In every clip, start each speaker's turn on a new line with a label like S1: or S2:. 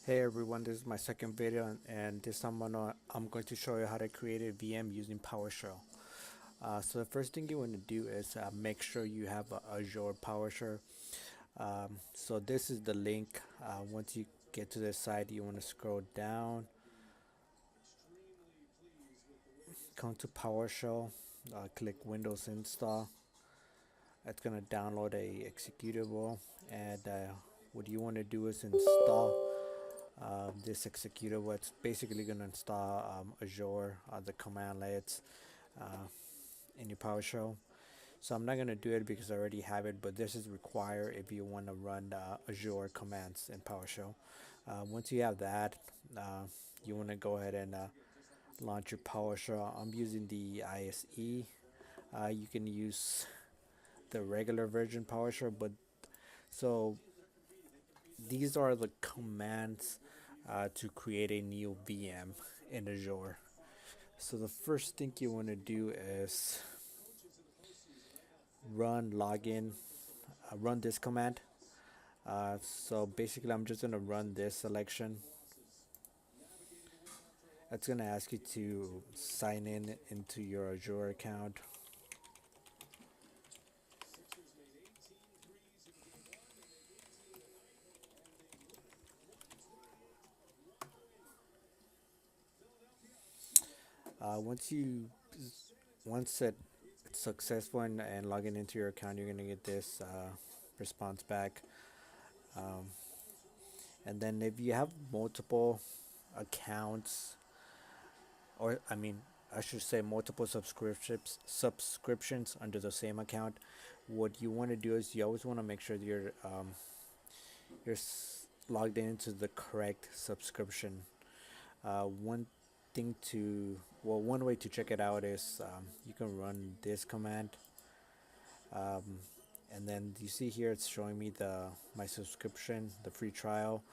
S1: Hey everyone, this is my second video and this time I'm going to show you how to create a VM using PowerShell. So the first thing you want to do is make sure you have Azure Powershell. So this is the link. Once you get to this site, you want to scroll down, come to PowerShell, click Windows Install. It's going to download a executable, and what you want to do is install this executable. It's basically going to install Azure, the commandlets in your PowerShell. So I'm not going to do it because I already have it, but this is required if you want to run Azure commands in PowerShell. Once you have that, you want to go ahead and launch your PowerShell. I'm using the ISE. You can use the regular version PowerShell, but so these are the commands to create a new VM in Azure. So the first thing you want to do is run this command. So basically I'm just going to run this selection. It's going to ask you to sign in into your Azure account. Once it's successful and logging into your account, you're going to get this response back. And then if you have multiple accounts, or I should say multiple subscriptions under the same account, what you want to do is you always want to make sure that you're logged into the correct subscription. One thing to one way to check it out is you can run this command, and then you see here it's showing me my subscription, the free trial.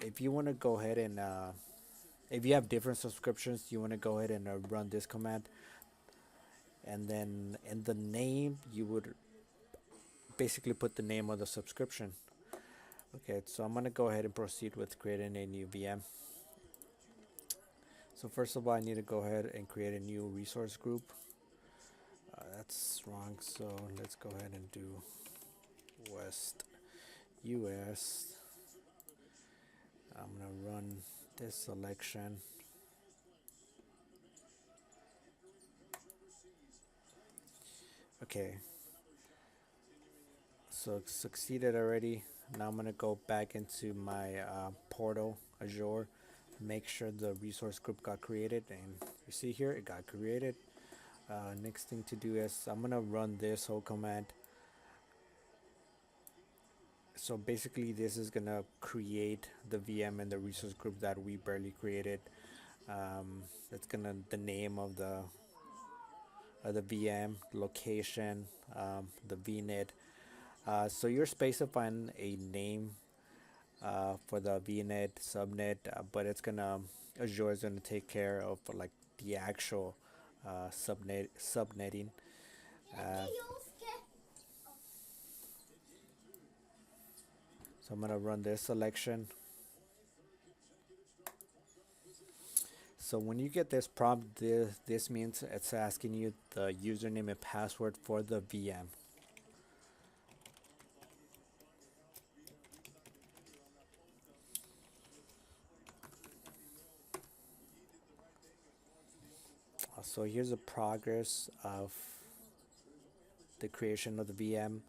S1: If you want to go ahead and if you have different subscriptions, you want to go ahead and run this command, and then in the name you would basically put the name of the subscription. Okay, so I'm going to go ahead and proceed with creating a new VM. So first of all, I need to go ahead and create a new resource group. That's wrong, so let's go ahead and do West US. I'm going to run this selection. Okay, so it succeeded already. Now I'm going to go back into my portal, Azure, make sure the resource group got created, and you see here it got created. Next thing to do is I'm going to run this whole command. So basically this is going to create the VM and the resource group that we barely created. That's gonna the name of the VM, location, the VNet. So you're specifying a name for the VNet subnet, but it's gonna Azure is gonna take care of like the actual subnetting. So I'm gonna run this selection. So when you get this prompt, this means it's asking you the username and password for the VM. So here's the progress of the creation of the VM.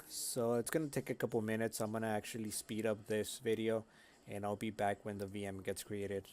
S1: So it's gonna take a couple minutes. I'm gonna actually speed up this video and I'll be back when the VM gets created.